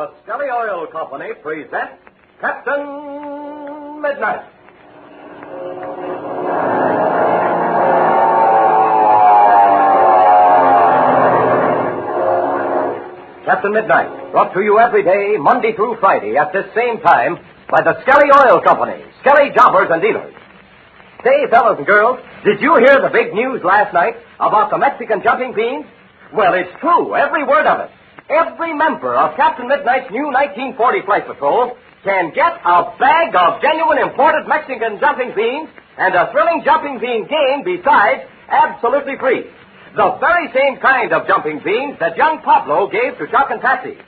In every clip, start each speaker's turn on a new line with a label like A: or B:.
A: The Skelly Oil Company presents Captain Midnight. Captain Midnight, brought to you every day, Monday through Friday, at this same time, by the Skelly Oil Company, Skelly Jobbers and Dealers. Say, fellas and girls, did you hear the big news last night about the Mexican jumping beans? Well, it's true, every word of it. Every member of Captain Midnight's new 1940 Flight Patrol can get a bag of genuine imported Mexican jumping beans and a thrilling jumping bean game besides, absolutely free. The very same kind of jumping beans that young Pablo gave to Chuck and Patsy.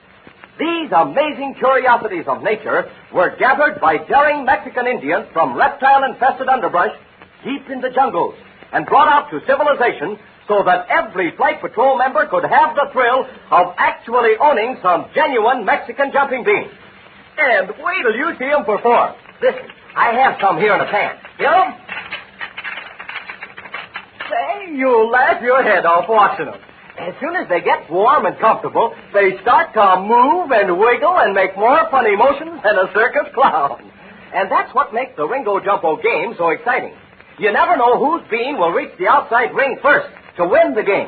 A: These amazing curiosities of nature were gathered by daring Mexican Indians from reptile-infested underbrush deep in the jungles and brought out to civilization so that every Flight Patrol member could have the thrill of actually owning some genuine Mexican jumping beans. And wait till you see them perform. Listen, I have some here in a pan. Feel them? Say, you'll laugh your head off watching them. As soon as they get warm and comfortable, they start to move and wiggle and make more funny motions than a circus clown. And that's what makes the Ringo Jumpo game so exciting. You never know whose bean will reach the outside ring first to win the game.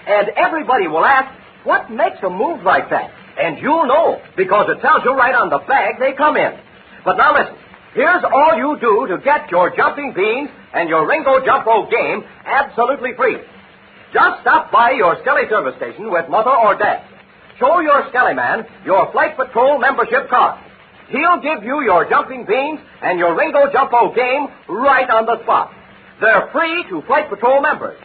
A: And everybody will ask, what makes them move like that? And you'll know, because it tells you right on the bag they come in. But now listen, here's all you do to get your jumping beans and your Ringo Jumpo game absolutely free. Just stop by your Skelly service station with Mother or Dad. Show your Skelly man your Flight Patrol membership card. He'll give you your jumping beans and your Ringo Jumpo game right on the spot. They're free to Flight Patrol members.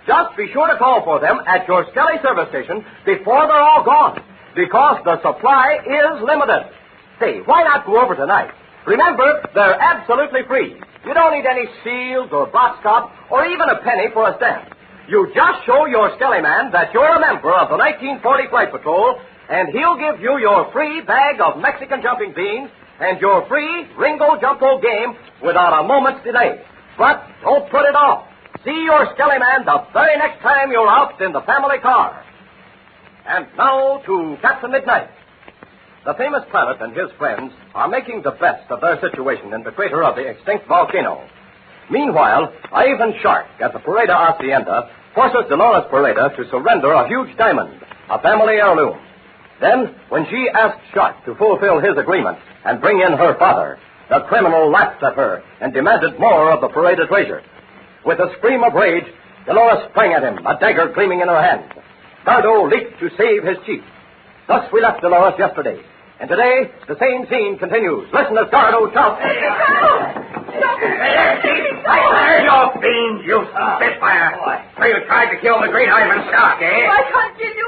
A: Just be sure to call for them at your Skelly service station before they're all gone, because the supply is limited. Say, why not go over tonight? Remember, they're absolutely free. You don't need any seals or box top or even a penny for a stamp. You just show your Skelly man that you're a member of the 1940 Flight Patrol, and he'll give you your free bag of Mexican jumping beans and your free Ringo Jumpo game without a moment's delay. But don't put it off. See your Skelly man the very next time you're out in the family car. And now to Captain Midnight. The famous pilot and his friends are making the best of their situation in the crater of the extinct volcano. Meanwhile, Ivan Shark at the Parada Hacienda forces Dolores Parada to surrender a huge diamond, a family heirloom. Then, when she asks Shark to fulfill his agreement and bring in her father, the criminal laughed at her and demanded more of the Parada treasure. With a scream of rage, Dolores sprang at him, a dagger gleaming in her hand. Gardo leaped to save his chief. Thus we left Dolores yesterday. And today, the same scene continues. Listen as Gardo shouts.
B: Hey, you fiend, you spitfire. So you tried to kill the great Ivan Shark, eh?
C: I can't kill you.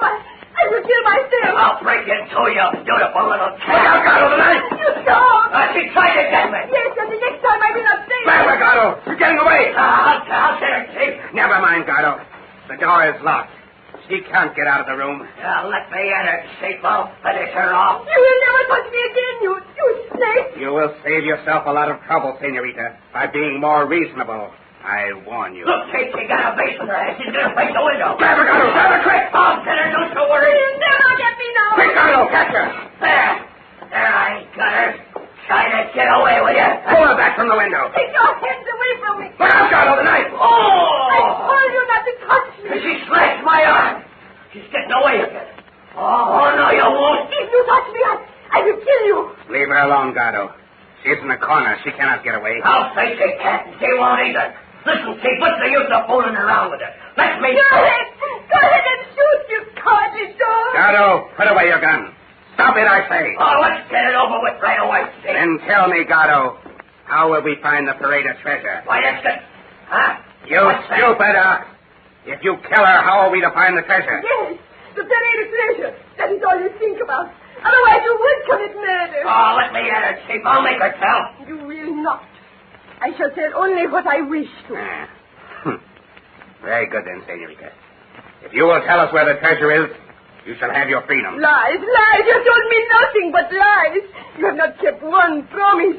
C: I will kill myself.
B: I'll break into you, beautiful little cat. Look out, Gardo, tonight.
C: You don't.
B: She tried to get me.
C: Yes, and the next time I will not say
B: Back, Gardo. You're getting away. I'll get her, Chief. Never mind, Gardo. The door is locked. She can't get out of the room. Let me in her, Chief. I'll finish her off.
C: You will never touch me again, you snake.
B: You will save yourself a lot of trouble, Senorita, by being more reasonable. I warn you. Look, Chief, she got a base in her head. She's going to break the window. Grab her, Gardo. Grab her quick. I'll get her. Don't you worry.
C: You'll never get me now.
B: Quick, Gardo. Catch her. There. I got her. Try to get away with you. Pull her back from the window.
C: Take your hands away from me.
B: Look out, Gardo, the knife. Oh!
C: I told you not to touch me.
B: She slashed my arm. She's getting away again. Oh, no, you won't.
C: If you touch me, I will kill you.
B: Leave her alone, Gardo. She's in the corner. She cannot get away. I'll say she can't. She won't either. Listen, Chief, what's the use of fooling around with her? Let me...
C: Go ahead and shoot, you cowardly dog.
B: Gardo, put away your gun. Stop it, I say. Oh, let's get it over with right away, Chief. Then tell me, Gardo, how will we find the Parada treasure? Why, that's it. Huh? You stupid ox. If you kill her, how are we to find the treasure?
C: Yes, the Parada treasure. That is all you think about. Otherwise, you would commit murder.
B: Oh, let me at her, Chief. I'll make her tell.
C: You will not. I shall tell only what I wish to.
B: Very good, then, Senorita. If you will tell us where the treasure is, you shall have your freedom.
C: Lies. You told me nothing but lies. You have not kept one promise.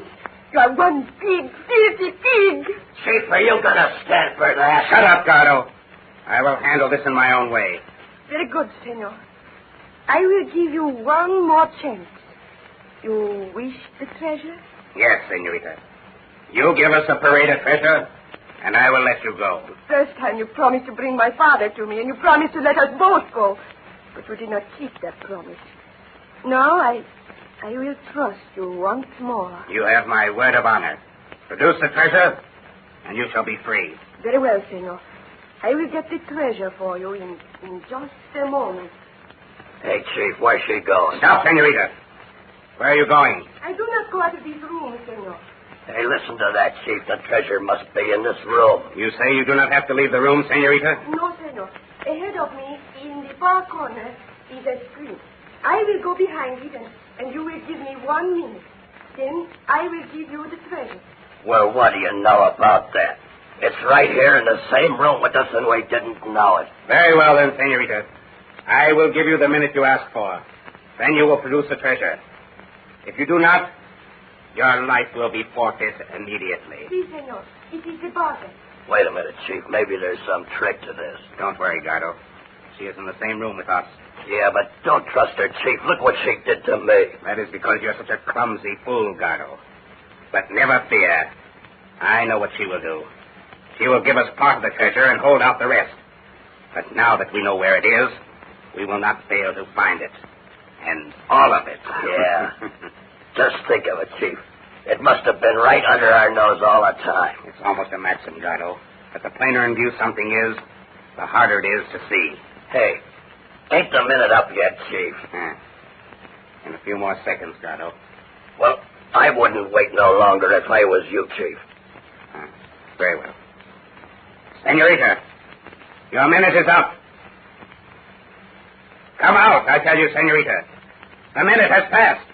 C: You are one pig, filthy pig.
B: Chief, are you going to stand for that? Shut up, Gardo. I will handle this in my own way.
C: Very good, senor. I will give you one more chance. You wish the treasure?
B: Yes, senorita. You give us the parade of treasure, and I will let you go.
C: The first time you promised to bring my father to me, and you promised to let us both go. But you did not keep that promise. Now I will trust you once more.
B: You have my word of honor. Produce the treasure, and you shall be free.
C: Very well, senor. I will get the treasure for you in just a moment.
A: Hey, Chief, where's she going?
B: Stop, senorita. Where are you going?
C: I do not go out of this room, senor.
A: Hey, listen to that, Chief. The treasure must be in this room.
B: You say you do not have to leave the room, senorita?
C: No, senor. Ahead of me, in the far corner, is a screen. I will go behind it, and you will give me 1 minute. Then I will give you the treasure.
A: Well, what do you know about that? It's right here in the same room with us, and we didn't know it.
B: Very well, then, senorita. I will give you the minute you ask for. Then you will produce the treasure. If you do not, your life will be forfeit immediately.
C: Si, senor. It is the bargain.
A: Wait a minute, Chief. Maybe there's some trick to this.
B: Don't worry, Gardo. She is in the same room with us.
A: Yeah, but don't trust her, Chief. Look what she did to me.
B: That is because you're such a clumsy fool, Gardo. But never fear. I know what she will do. She will give us part of the treasure and hold out the rest. But now that we know where it is, we will not fail to find it. And all of it.
A: Yeah. Just think of it, Chief. It must have been right under our nose all the time.
B: It's almost a maxim, Gardo. But the plainer in view something is, the harder it is to see.
A: Hey, ain't the minute up yet, Chief?
B: In a few more seconds, Gardo.
A: Well, I wouldn't wait no longer if I was you, Chief.
B: Very well. Senorita, your minute is up. Come out, I tell you, senorita. The minute has passed.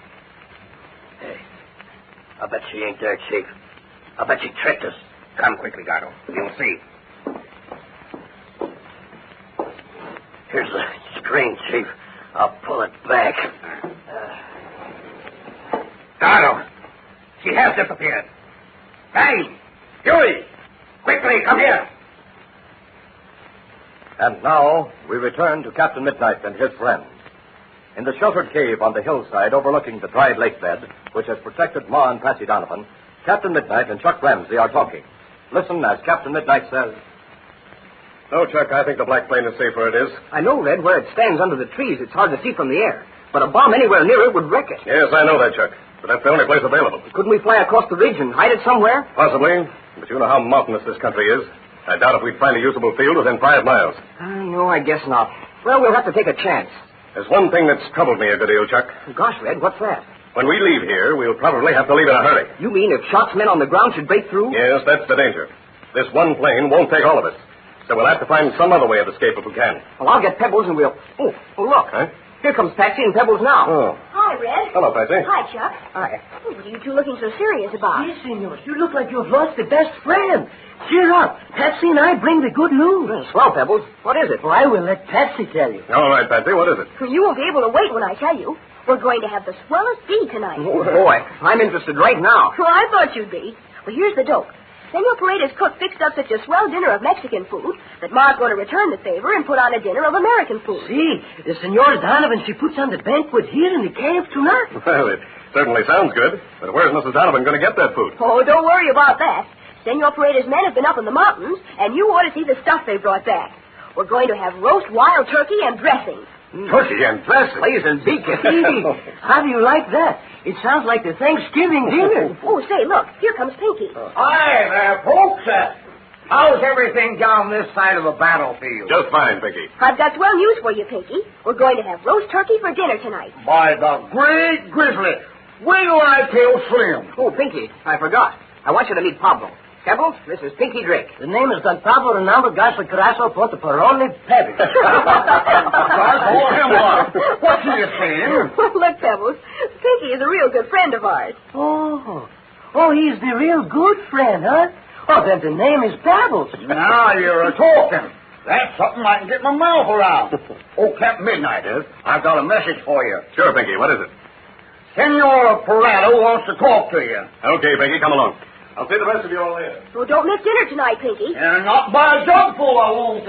A: Hey, I bet she ain't there, Chief. I bet she tricked us.
B: Come quickly, Gardo. You'll see.
A: Here's the screen, Chief. I'll pull it back.
B: Gardo, she has disappeared. Bang! Huey! Quickly, come here.
D: And now we return to Captain Midnight and his friends. In the sheltered cave on the hillside overlooking the dried lake bed, which has protected Ma and Patsy Donovan, Captain Midnight and Chuck Ramsey are talking. Listen as Captain Midnight says...
E: No, Chuck, I think the black plane is safe where it is.
F: I know, Red. Where it stands under the trees, it's hard to see from the air. But a bomb anywhere near it would wreck it.
E: Yes, I know that, Chuck. But that's the only place available.
F: Couldn't we fly across the ridge and hide it somewhere?
E: Possibly. But you know how mountainous this country is. I doubt if we'd find a usable field within 5 miles.
F: No, I guess not. Well, we'll have to take a chance.
E: There's one thing that's troubled me a good deal, Chuck.
F: Gosh, Red, what's that?
E: When we leave here, we'll probably have to leave in a hurry.
F: You mean if shots men on the ground should break through?
E: Yes, that's the danger. This one plane won't take all of us. So we'll have to find some other way of escape if we can.
F: Well, I'll get Pebbles and we'll... Oh, look.
E: Huh?
F: Here comes Patsy and Pebbles now.
E: Oh.
G: Hi, Red.
E: Hello, Patsy.
G: Hi, Chuck.
F: Hi.
G: What are you two looking so serious about?
H: Yes, senor. You look like you've lost a best friend. Cheer up. Patsy and I bring the good news.
F: Swell, Pebbles. What is it?
H: Well, I will let Patsy tell you.
E: All right, Patsy, what is it?
G: You won't be able to wait when I tell you. We're going to have the swellest tea tonight.
F: Oh, boy. I'm interested right now.
G: Well, I thought you'd be. Well, here's the dope. Senor Paredes' cook fixed up such a swell dinner of Mexican food that Ma's going to return the favor and put on a dinner of American food.
H: See, the Senora Donovan, she puts on the banquet here in the cave tonight.
E: Well, it certainly sounds good. But where's Mrs. Donovan going to get that food?
G: Oh, don't worry about that. Senor Paredes' men have been up in the mountains, and you ought to see the stuff they brought back. We're going to have roast wild turkey and dressing.
E: Turkey and dressing.
F: Blazing beacon.
H: How do you like that? It sounds like the Thanksgiving dinner.
G: Oh, say, look, here comes Pinky.
I: Hi there, folks. How's everything down this side of the battlefield?
E: Just fine, Pinky.
G: I've got swell news for you, Pinky. We're going to have roast turkey for dinner tonight.
I: By the great grizzly, will I tell Slim?
F: Oh, Pinky, I forgot. I want you to meet Pablo. Pebbles, this is Pinky Drake.
H: The name is Don Pablo Renaldo Garza Carazo Porto Peroni Pebbles.
I: Hold him up. What's he saying?
G: Look, Pebbles, Pinky is a real good friend of ours.
H: Oh, he's the real good friend, huh? Oh, then the name is Pebbles.
I: Now you're a-talking. That's something I can get my mouth around. Oh, Captain Midnight, I've got a message for you.
E: Sure, Pinky. What is it?
I: Senor Parado wants to talk to you.
E: Okay, Pinky, come along. I'll see the rest of you all later.
G: So don't miss dinner tonight, Pinky.
I: And not by a jugful, I won't.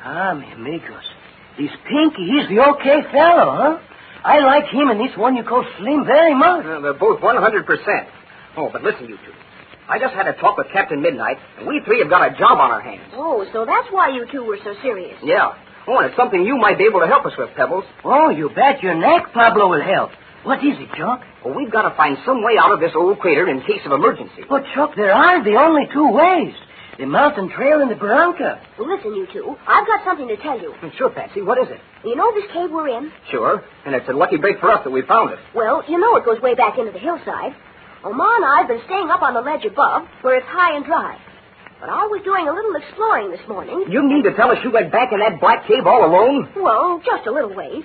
H: Ah, mi amigos. This Pinky, he's the okay fellow, huh? I like him and this one you call Slim very much.
F: They're both 100%. Oh, but listen, you two. I just had a talk with Captain Midnight, and we three have got a job on our hands.
G: Oh, so that's why you two were so serious.
F: Yeah. Oh, and it's something you might be able to help us with, Pebbles.
H: Oh, you bet your neck Pablo will help. What is it, Chuck?
F: Well, we've got to find some way out of this old crater in case of emergency.
H: But, Chuck, there are the only two ways. The mountain trail and the barranca.
G: Well, listen, you two. I've got something to tell you.
F: Sure, Patsy. What is it?
G: You know this cave we're in?
F: Sure. And it's a lucky break for us that we found it.
G: Well, you know it goes way back into the hillside. Well, Ma and I have been staying up on the ledge above, where it's high and dry. But I was doing a little exploring this morning.
F: You mean to tell us you went back in that black cave all alone?
G: Well, just a little ways.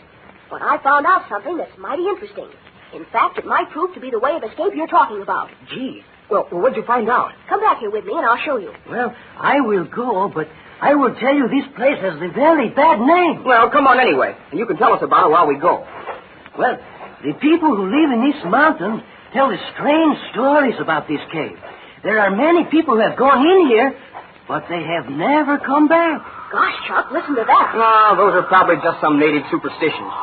G: But I found out something that's mighty interesting. In fact, it might prove to be the way of escape you're talking about.
F: Gee. Well, what'd you find out?
G: Come back here with me, and I'll show you.
H: Well, I will go, but I will tell you this place has a very bad name.
F: Well, come on anyway, and you can tell us about it while we go.
H: Well, the people who live in these mountains tell us strange stories about this cave. There are many people who have gone in here, but they have never come back.
G: Gosh, Chuck, listen to that.
F: No, those are probably just some native superstitions.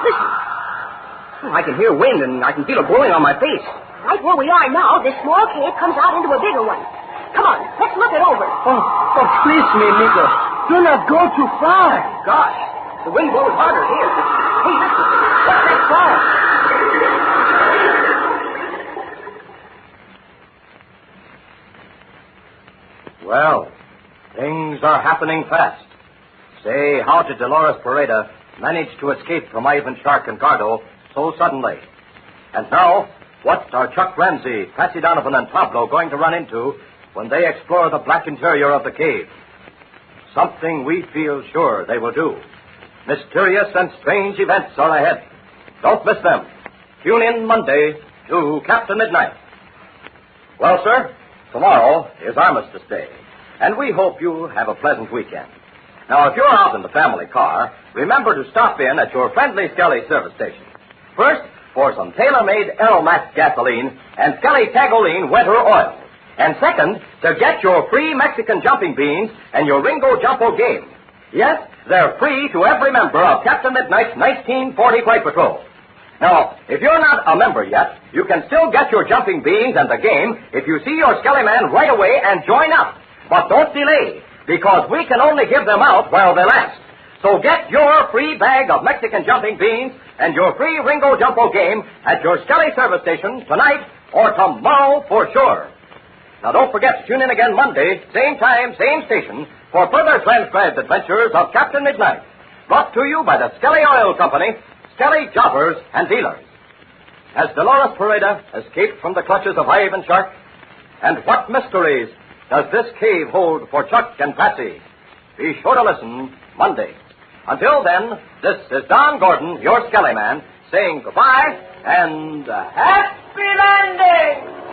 G: Listen.
F: Oh, I can hear wind, and I can feel it blowing on my face.
G: Right where we are now, this small cave comes out into a bigger one. Come on, let's look it over.
H: Oh, please, mi amigo. Do not go too far.
F: Gosh, the wind blows harder here. Hey, listen. What's that sound?
D: Well, things are happening fast. Say, how did Dolores Pareda manage to escape from Ivan Shark and Gardo so suddenly? And now, what are Chuck Ramsey, Patsy Donovan, and Pablo going to run into when they explore the black interior of the cave? Something we feel sure they will do. Mysterious and strange events are ahead. Don't miss them. Tune in Monday to Captain Midnight. Well, sir, tomorrow is Armistice Day, and we hope you have a pleasant weekend. Now, if you're out in the family car, remember to stop in at your friendly Skelly service station. First, for some tailor-made Aromax gasoline and Skelly Tagoline winter oil. And second, to get your free Mexican jumping beans and your Ringo Jumpo game. Yes, they're free to every member of Captain Midnight's 1940 Flight Patrol. Now, if you're not a member yet, you can still get your jumping beans and the game if you see your Skelly man right away and join up. But don't delay, because we can only give them out while they last. So get your free bag of Mexican jumping beans and your free Ringo Jumpo game at your Skelly service station tonight or tomorrow for sure. Now, don't forget to tune in again Monday, same time, same station, for further transcribed adventures of Captain Midnight. Brought to you by the Skelly Oil Company, Skelly Jobbers and Dealers. Has Dolores Pareda escaped from the clutches of Ivan Shark? And what mysteries does this cave hold for Chuck and Patsy? Be sure to listen Monday. Until then, this is Don Gordon, your Skelly man, saying goodbye and happy landing!